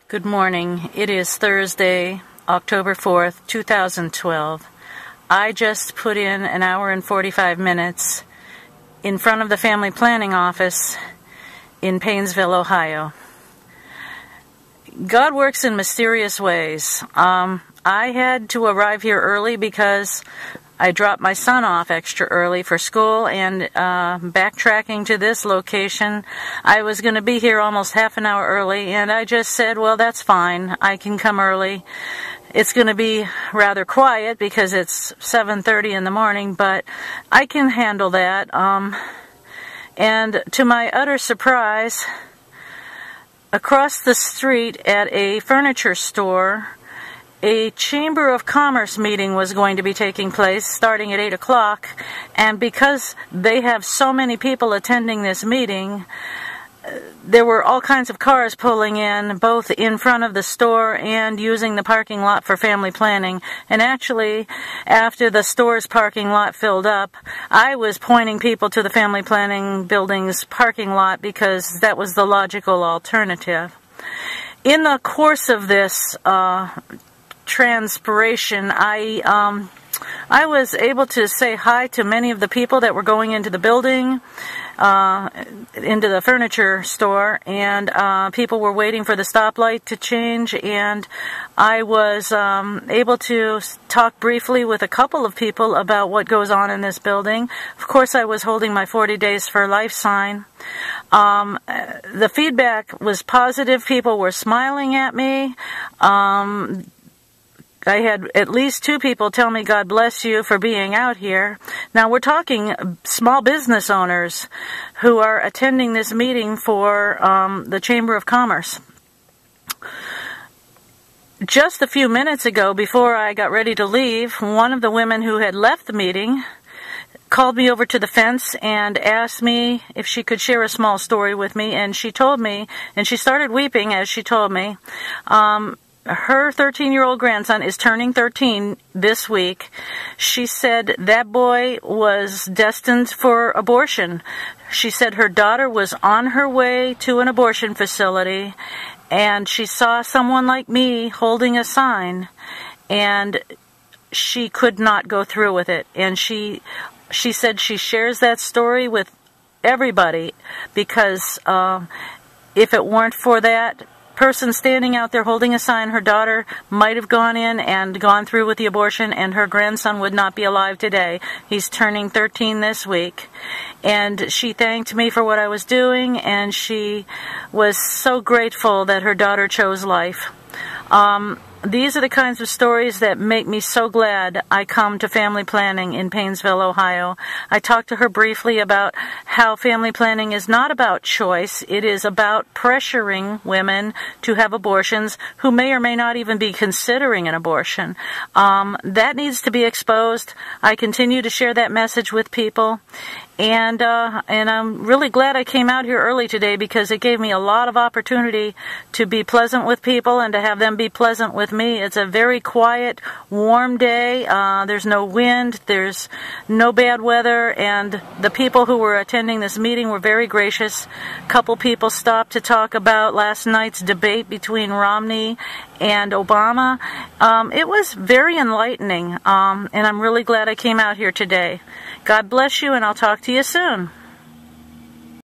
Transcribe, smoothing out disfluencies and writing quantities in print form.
Good morning. It is Thursday, October 4th, 2012. I just put in an hour and 45 minutes in front of the family planning office in Painesville, Ohio. God works in mysterious ways. I had to arrive here early because I dropped my son off extra early for school, and backtracking to this location, I was going to be here almost half an hour early, and I just said, well, that's fine. I can come early. It's going to be rather quiet because it's 7:30 in the morning, but I can handle that. And to my utter surprise, across the street at a furniture store, a Chamber of Commerce meeting was going to be taking place starting at 8 o'clock, and because they have so many people attending this meeting, there were all kinds of cars pulling in, both in front of the store and using the parking lot for family planning. And actually, after the store's parking lot filled up, I was pointing people to the family planning building's parking lot because that was the logical alternative. In the course of this transpiration, I was able to say hi to many of the people that were going into the building, into the furniture store, and people were waiting for the stoplight to change, and I was able to talk briefly with a couple of people about what goes on in this building. Of course, I was holding my 40 Days for Life sign. The feedback was positive. People were smiling at me. I had at least 2 people tell me, God bless you for being out here. Now, we're talking small business owners who are attending this meeting for the Chamber of Commerce. Just a few minutes ago, before I got ready to leave, one of the women who had left the meeting called me over to the fence and asked me if she could share a small story with me, and she told me, and she started weeping as she told me, her 13-year-old grandson is turning 13 this week. She said that boy was destined for abortion. She said her daughter was on her way to an abortion facility, and she saw someone like me holding a sign, and she could not go through with it. And she said she shares that story with everybody because if it weren't for that person standing out there holding a sign, her daughter might have gone in and gone through with the abortion, and her grandson would not be alive today. He's turning 13 this week. And she thanked me for what I was doing, and she was so grateful that her daughter chose life. These are the kinds of stories that make me so glad I come to family planning in Painesville, Ohio. I talked to her briefly about how family planning is not about choice. It is about pressuring women to have abortions who may or may not even be considering an abortion. That needs to be exposed. I continue to share that message with people. And I'm really glad I came out here early today because it gave me a lot of opportunity to be pleasant with people and to have them be pleasant with me. It's a very quiet, warm day. There's no wind. There's no bad weather. And the people who were attending this meeting were very gracious. A couple people stopped to talk about last night's debate between Romney and Obama. It was very enlightening, and I'm really glad I came out here today. God bless you, and I'll talk to you soon.